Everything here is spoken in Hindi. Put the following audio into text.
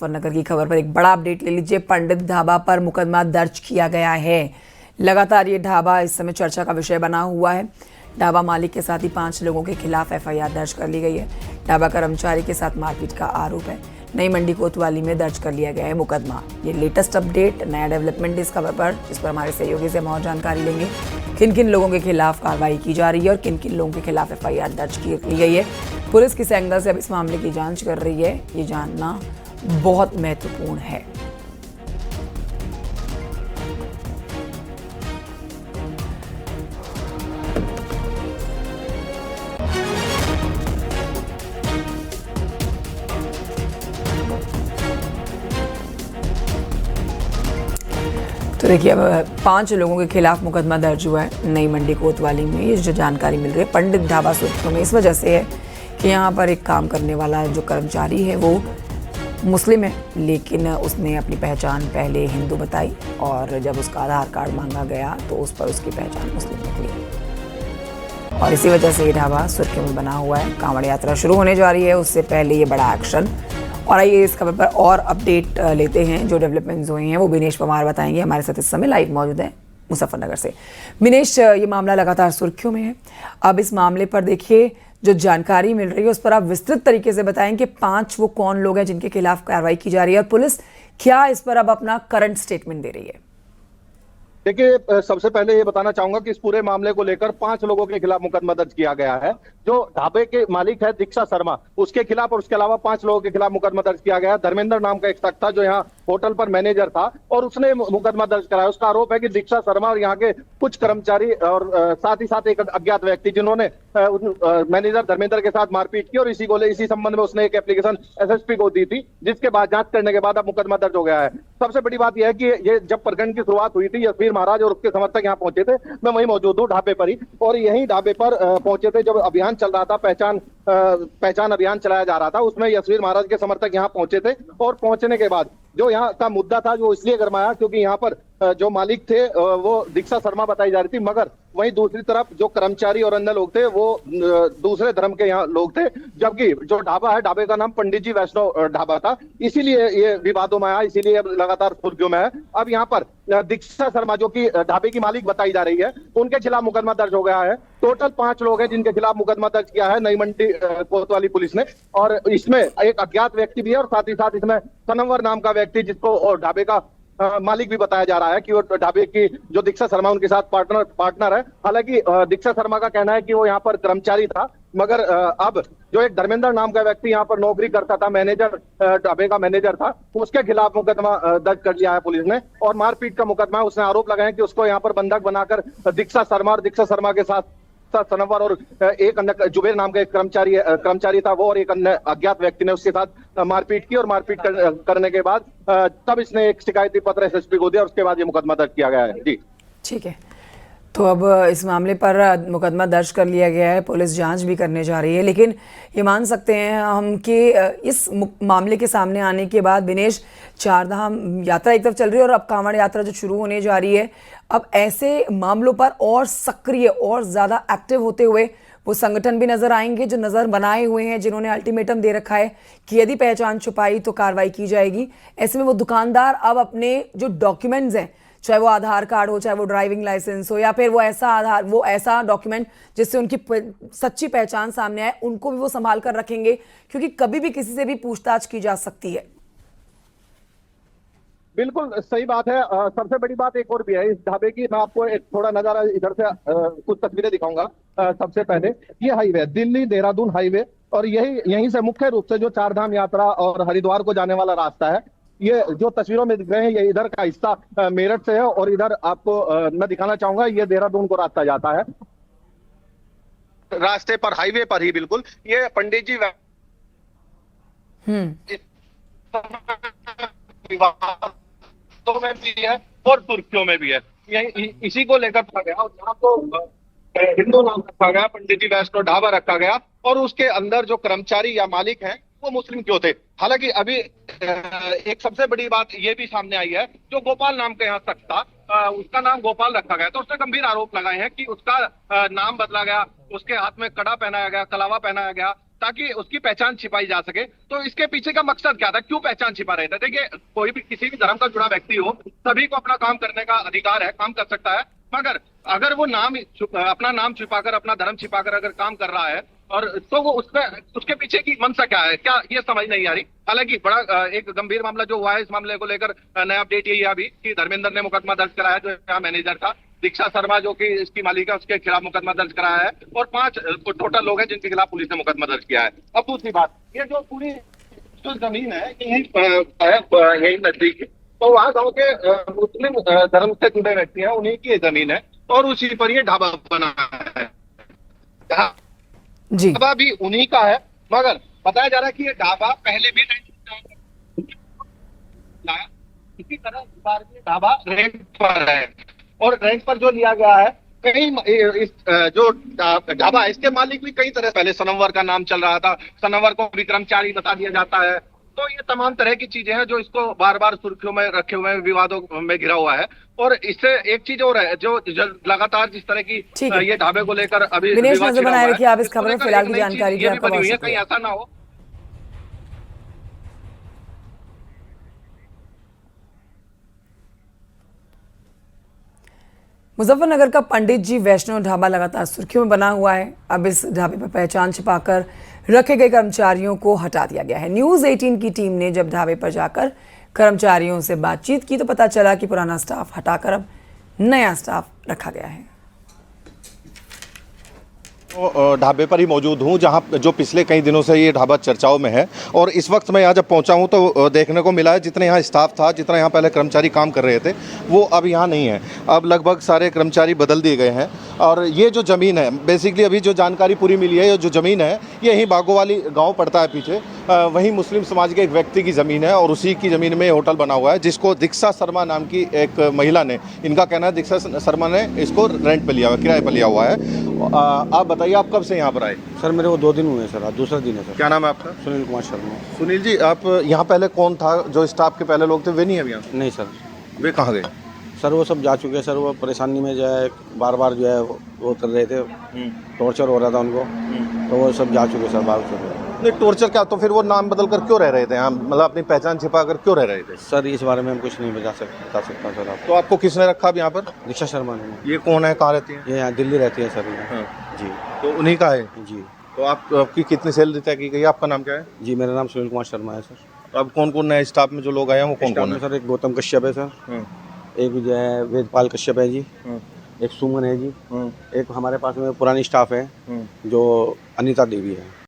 मुजफ्फरनगर की खबर पर एक बड़ा अपडेट ले लीजिए। पंडित ढाबा पर मुकदमा दर्ज किया गया है। लगातार ये ढाबा इस समय चर्चा का विषय बना हुआ है। ढाबा मालिक के साथ ही 5 लोगों के खिलाफ एफआईआर दर्ज कर ली गई है। ढाबा कर्मचारी के साथ मारपीट का आरोप है। नई मंडी कोतवाली में दर्ज कर लिया गया है मुकदमा। ये लेटेस्ट अपडेट, नया डेवलपमेंट इस खबर पर, जिस पर हमारे सहयोगी से हम और जानकारी लेंगे। किन किन लोगों के खिलाफ कार्रवाई की जा रही है और किन किन लोगों के खिलाफ एफआईआर दर्ज की गई है। पुलिस किस एंगल से अब इस मामले की जांच कर रही है, ये जानना बहुत महत्वपूर्ण है। तो देखिए, अब 5 लोगों के खिलाफ मुकदमा दर्ज हुआ है नई मंडी कोतवाली में। ये जो जानकारी मिल रही है पंडित ढाबा सुर्खियों में इस वजह से है कि यहाँ पर एक काम करने वाला जो कर्मचारी है वो मुस्लिम है, लेकिन उसने अपनी पहचान पहले हिंदू बताई और जब उसका आधार कार्ड मांगा गया तो उस पर उसकी पहचान मुस्लिम निकली और इसी वजह से ये ढाबा सुर्खियों में बना हुआ है। कांवड़ यात्रा शुरू होने जा रही है, उससे पहले ये बड़ा एक्शन। और आइए इस खबर पर और अपडेट लेते हैं। जो डेवलपमेंट्स हुए हैं वो विनेश परमार बताएंगे। हमारे साथ इस समय लाइव मौजूद हैं मुजफ्फरनगर से। विनेश, ये मामला लगातार सुर्खियों में है। अब इस मामले पर देखिए, जो जानकारी मिल रही है उस पर आप विस्तृत तरीके से बताएं कि 5 वो कौन लोग हैं जिनके खिलाफ कार्रवाई की जा रही है और पुलिस क्या इस पर अब अपना करंट स्टेटमेंट दे रही है। देखिए, सबसे पहले ये बताना चाहूंगा कि इस पूरे मामले को लेकर 5 लोगों के खिलाफ मुकदमा दर्ज किया गया है। जो ढाबे के मालिक है दीक्षा शर्मा, उसके खिलाफ और उसके अलावा 5 लोगों के खिलाफ मुकदमा दर्ज किया गया है। धर्मेंद्र नाम का एक शख्स था जो यहाँ होटल पर मैनेजर था और उसने मुकदमा दर्ज कराया। उसका आरोप है कि दीक्षा शर्मा और यहाँ के कुछ कर्मचारी और साथ ही साथ एक अज्ञात व्यक्ति जिन्होंने मैनेजर धर्मेंद्र के साथ मारपीट की और इसी संबंध में उसने एक एप्लीकेशन एसएसपी को दी थी, जिसके बाद जांच करने के बाद अब मुकदमा दर्ज हो गया है। सबसे बड़ी बात यह है कि ये जब प्रकरण की शुरुआत हुई थी, यशवीर महाराज और उसके समर्थक यहाँ पहुंचे थे। मैं वहीं मौजूद हूँ ढाबे पर ही, और यहीं ढाबे पर पहुंचे थे जब अभियान चल रहा था, पहचान अभियान चलाया जा रहा था। उसमें यशवीर महाराज के समर्थक यहाँ पहुंचे थे और पहुंचने के बाद जो यहाँ का मुद्दा था जो इसलिए गरमाया क्योंकि यहाँ पर जो मालिक थे वो दीक्षा शर्मा बताई जा रही थी, मगर वहीं दूसरी तरफ जो कर्मचारी और अन्य लोग थे वो दूसरे धर्म के यहाँ लोग थे। जबकि जो ढाबा है, ढाबे का नाम पंडित जी वैष्णव ढाबा था, इसीलिए ये विवादों में आया, इसीलिए अब लगातार सुर्खियों में है। अब यहाँ पर दीक्षा शर्मा जो कि ढाबे की मालिक बताई जा रही है, उनके खिलाफ मुकदमा दर्ज हो गया है। टोटल 5 लोग हैं जिनके खिलाफ मुकदमा दर्ज किया है नई मंडी कोतवाली पुलिस ने, और इसमें एक अज्ञात व्यक्ति भी है और साथ ही साथ इसमें सनवर नाम का व्यक्ति, जिसको ढाबे का मालिक भी बताया जा रहा है कि वो ढाबे की जो दीक्षा शर्मा उनके साथ पार्टनर है। हालांकि दीक्षा शर्मा का कहना है कि वो यहाँ पर कर्मचारी था, मगर अब जो एक धर्मेंद्र नाम का व्यक्ति यहाँ पर नौकरी करता था, मैनेजर, ढाबे का मैनेजर था, उसके खिलाफ मुकदमा दर्ज कर लिया है पुलिस ने और मारपीट का मुकदमा है। उसने आरोप लगाए कि उसको यहाँ पर बंधक बनाकर दीक्षा शर्मा और दीक्षा शर्मा के साथ सनवर और एक अन्य जुबेर नाम का एक कर्मचारी था, वो और एक अन्य अज्ञात व्यक्ति ने उसके साथ मारपीट की और मारपीट करने के बाद तब इसने एक शिकायती पत्र एसएसपी को दिया और उसके बाद ये मुकदमा दर्ज किया गया है। जी ठीक है, तो अब इस मामले पर मुकदमा दर्ज कर लिया गया है, पुलिस जांच भी करने जा रही है। लेकिन ये मान सकते हैं हम कि इस मामले के सामने आने के बाद विनेश, चारधाम यात्रा एक तरफ चल रही है और अब कांवड़ यात्रा जो शुरू होने जा रही है, अब ऐसे मामलों पर और सक्रिय और ज़्यादा एक्टिव होते हुए वो संगठन भी नजर आएंगे जो नज़र बनाए हुए हैं, जिन्होंने अल्टीमेटम दे रखा है कि यदि पहचान छुपाई तो कार्रवाई की जाएगी। ऐसे में वो दुकानदार अब अपने जो डॉक्यूमेंट्स हैं, चाहे वो आधार कार्ड हो, चाहे वो ड्राइविंग लाइसेंस हो, या फिर वो ऐसा डॉक्यूमेंट जिससे उनकी सच्ची पहचान सामने आए, उनको भी वो संभाल कर रखेंगे, क्योंकि कभी भी किसी से भी पूछताछ की जा सकती है। बिल्कुल सही बात है। सबसे बड़ी बात एक और भी है इस ढाबे की, मैं आपको एक थोड़ा नजारा इधर से कुछ तस्वीरें दिखाऊंगा। सबसे पहले ये हाईवे, दिल्ली देहरादून हाईवे, और यहीं से मुख्य रूप से जो चारधाम यात्रा और हरिद्वार को जाने वाला रास्ता है, ये जो तस्वीरों में दिख रहे हैं, ये इधर का हिस्सा मेरठ से है और इधर आपको मैं दिखाना चाहूंगा, ये देहरादून को रास्ता जाता है। रास्ते पर, हाईवे पर ही बिल्कुल, ये पंडित जी में भी है और तुर्कियों में भी है। इसी को लेकर रखा गया, और जहाँ तो हिंदू नाम रखा गया, पंडित जी वैष्णव ढाबा रखा गया, और उसके अंदर जो कर्मचारी या मालिक हैं वो मुस्लिम क्यों थे। हालांकि अभी एक सबसे बड़ी बात ये भी सामने आई है, जो गोपाल नाम का यहाँ शख्स था, उसका नाम गोपाल रखा गया, तो उसने गंभीर आरोप लगाए हैं कि उसका नाम बदला गया, उसके हाथ में कड़ा पहनाया गया, कलावा पहनाया गया, ताकि उसकी पहचान छिपाई जा सके। तो इसके पीछे का मकसद क्या था, क्यों पहचान छिपा रहे थे? देखिए, कोई भी किसी भी धर्म का जुड़ा व्यक्ति हो, सभी को अपना काम करने का अधिकार है, काम कर सकता है। मगर अगर वो अपना नाम छिपाकर, अपना धर्म छिपाकर अगर काम कर रहा है, और तो वो उसके पीछे की मंशा क्या है, क्या ये समझ नहीं आ रही। हालांकि बड़ा एक गंभीर मामला जो हुआ है, इस मामले को लेकर नया अपडेट यही है अभी कि धर्मेंद्र ने मुकदमा दर्ज कराया, जो यहाँ मैनेजर था दीक्षा शर्मा, जो कि इसकी मालिका, उसके खिलाफ मुकदमा दर्ज कराया है, और 5 टोटल लोग हैं जिनके खिलाफ पुलिस ने मुकदमा दर्ज किया है। अब दूसरी बात, ये जो पूरी जो जमीन है यही नजदीक है, तो वहाँ गाँव के मुस्लिम धर्म से जुड़े व्यक्ति हैं, उन्हीं की जमीन है, और उसी पर ये ढाबा बना है। जी, ढाबा भी उन्हीं का है, मगर बताया जा रहा है कि ये ढाबा पहले भी इसी तरह इस बार भी ढाबा रेंट पर है, और रेंट पर जो लिया गया है, कई इस जो ढाबा है, इसके मालिक भी कई तरह, पहले सनमवर का नाम चल रहा था, सनमवर को भी कर्मचारी बता दिया जाता है। तो ये तमाम तरह की चीजें हैं जो इसको बार बार सुर्खियों में रखे हुए हैं, विवादों में घिरा हुआ है। और इससे एक चीज और है, जो लगातार जिस तरह की ठीक है। ये ढाबे को लेकर अभी विनेश, विवाद नजर छिड़ा बनाए हुआ रखिए है, आप इस इसको खबर में। लेकर फिलहाल एक की नई चीज जानकारी के ये लिए भी आपका बनी बहुत हुई है, कहीं शुक्रिया। ऐसा ना हो। मुजफ्फरनगर का पंडित जी वैष्णव ढाबा लगातार सुर्खियों में बना हुआ है। अब इस ढाबे पर पहचान छिपाकर रखे गए कर्मचारियों को हटा दिया गया है। न्यूज़ 18 की टीम ने जब ढाबे पर जाकर कर्मचारियों से बातचीत की तो पता चला कि पुराना स्टाफ हटाकर अब नया स्टाफ रखा गया है। तो ढाबे पर ही मौजूद हूँ, जहाँ जो पिछले कई दिनों से ये ढाबा चर्चाओं में है, और इस वक्त मैं यहाँ जब पहुँचा हूँ तो देखने को मिला है जितने यहाँ स्टाफ था, जितना यहाँ पहले कर्मचारी काम कर रहे थे, वो अब यहाँ नहीं है। अब लगभग सारे कर्मचारी बदल दिए गए हैं। और ये जो ज़मीन है, बेसिकली अभी जो जानकारी पूरी मिली है, ये जो ज़मीन है ये यहीं बागोवाली गाँव पड़ता है पीछे, वहीं मुस्लिम समाज के एक व्यक्ति की ज़मीन है, और उसी की ज़मीन में होटल बना हुआ है, जिसको दीक्षा शर्मा नाम की एक महिला ने, इनका कहना है दीक्षा शर्मा ने इसको रेंट पे लिया हुआ, किराए पर लिया हुआ है। आप बताइए, आप कब से यहाँ पर आए? सर मेरे को 2 दिन हुए सर, आज दूसरा दिन है सर। क्या नाम है आपका? सुनील कुमार शर्मा। सुनील जी, आप यहाँ पहले कौन था? जो स्टाफ के पहले लोग थे वे नहीं है यहाँ? नहीं सर, वे कहाँ गए? सर वो सब जा चुके हैं सर। वो परेशानी में जो है बार बार जो है वो कर रहे थे, टॉर्चर हो रहा था उनको, तो वो सब जा चुके सर बाहर से। नहीं, टॉर्चर क्या? तो फिर वो नाम बदल कर क्यों रह रहे थे यहाँ, मतलब अपनी पहचान छिपा कर क्यों रह रहे थे? सर इस बारे में हम कुछ नहीं बता सकता सर। आप तो आपको किसने रखा अब यहाँ पर? दीक्षा शर्मा ने। ये कौन है, कहाँ रहती है? ये यहाँ दिल्ली रहती है सर ये। हाँ। जी तो उन्हीं का है? जी तो आपकी कितनी सैलरी तय की गई? आपका नाम क्या है? जी, मेरा नाम सुनील कुमार शर्मा है सर। तो अब कौन कौन नए स्टाफ में जो लोग आए हैं वो कौन कौन है? सर एक गौतम कश्यप है सर, हाँ। एक जो है वेदपाल कश्यप है जी, हाँ। एक सुमन है जी, हाँ। एक हमारे पास में पुरानी स्टाफ है हाँ। जो अनीता देवी है।